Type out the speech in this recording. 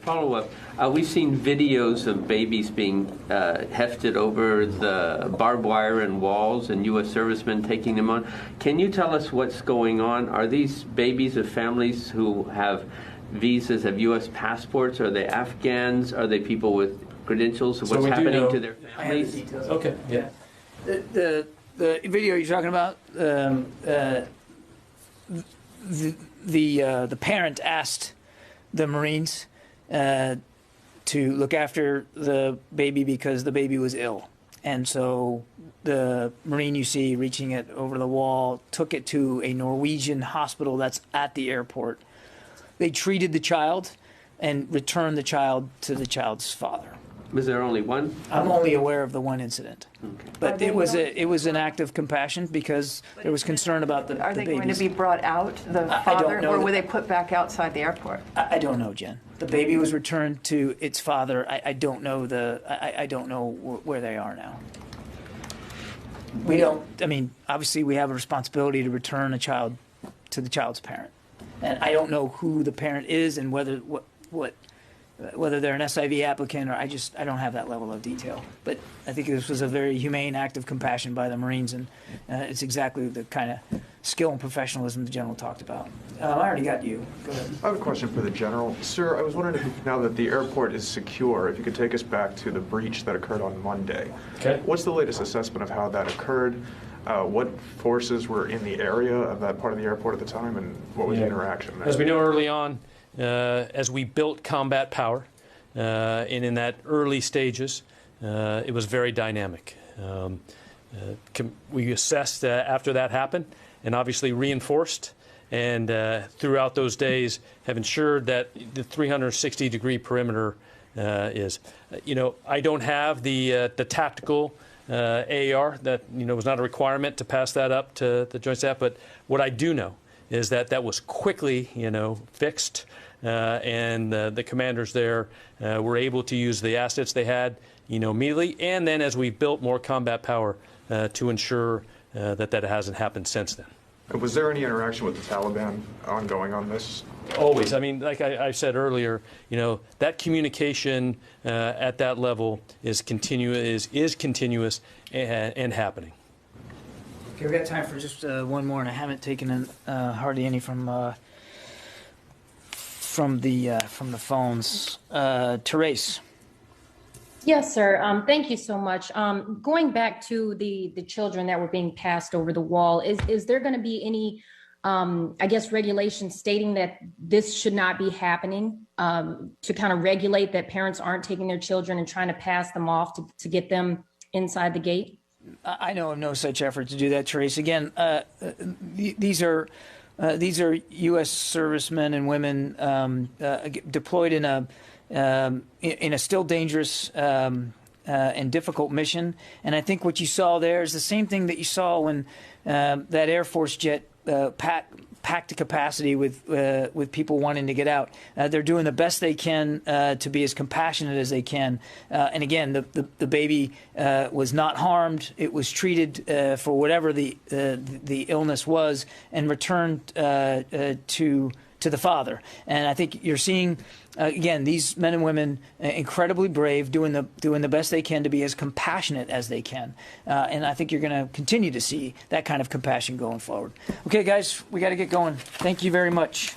Follow up. We've seen videos of babies being hefted over the barbed wire and walls, and U.S. servicemen taking them on. Can you tell us what's going on? Are these babies of families who have visas, have U.S. passports? Are they Afghans? Are they people with credentials? What's happening to their families? I have the details. Okay. Yeah. The video you're talking about, the parent asked the Marines to look after the baby because the baby was ill. And so the Marine you see reaching it over the wall took it to a Norwegian hospital that's at the airport. They treated the child and returned the child to the child's father. Was there only one? I'm only aware of the one incident. Okay. But it was an act of compassion because there was concern about the Are they babies. going to be brought out, the I father, don't know or were they put back outside the airport? I don't know, Jen. The baby was returned to its father. I don't know I don't know where they are now. We don't. I mean, obviously, we have a responsibility to return a child to the child's parent, and I don't know who the parent is and whether they're an SIV applicant or I don't have that level of detail. But I think this was a very humane act of compassion by the Marines, and it's exactly the kind of skill and professionalism the General talked about. I already got you. Go ahead. I have a question for the General. Sir, I was wondering if now that the airport is secure, if you could take us back to the breach that occurred on Monday. Okay. What's the latest assessment of how that occurred? What forces were in the area of that part of the airport at the time, and what was the interaction there? As we know early on, as we built combat power, and in that early stages, it was very dynamic. We assessed after that happened, and obviously reinforced, and throughout those days have ensured that the 360-degree perimeter is. I don't have the tactical AAR. That was not a requirement to pass that up to the Joint Staff, but what I do know is that that was quickly, fixed. And the commanders there were able to use the assets they had, immediately. And then as we built more combat power to ensure that hasn't happened since then. Was there any interaction with the Taliban ongoing on this? Always. I mean, like I said earlier, that communication at that level is continuous and happening. Okay, we got time for just one more, and I haven't taken hardly any from the phones. Therese. Yes, sir. Thank you so much. Going back to the children that were being passed over the wall, is there going to be any, regulations stating that this should not be happening, to kind of regulate that parents aren't taking their children and trying to pass them off to get them inside the gate? I know of no such effort to do that, Therese. Again, these are U.S. servicemen and women deployed in a still dangerous and difficult mission. And I think what you saw there is the same thing that you saw when that Air Force jet packed to capacity with people wanting to get out. They're doing the best they can to be as compassionate as they can. And again, the baby was not harmed. It was treated for whatever the illness was and returned to the father. And I think you're seeing, again, these men and women incredibly brave, doing the best they can to be as compassionate as they can. And I think you're going to continue to see that kind of compassion going forward. Okay, guys, we got to get going. Thank you very much.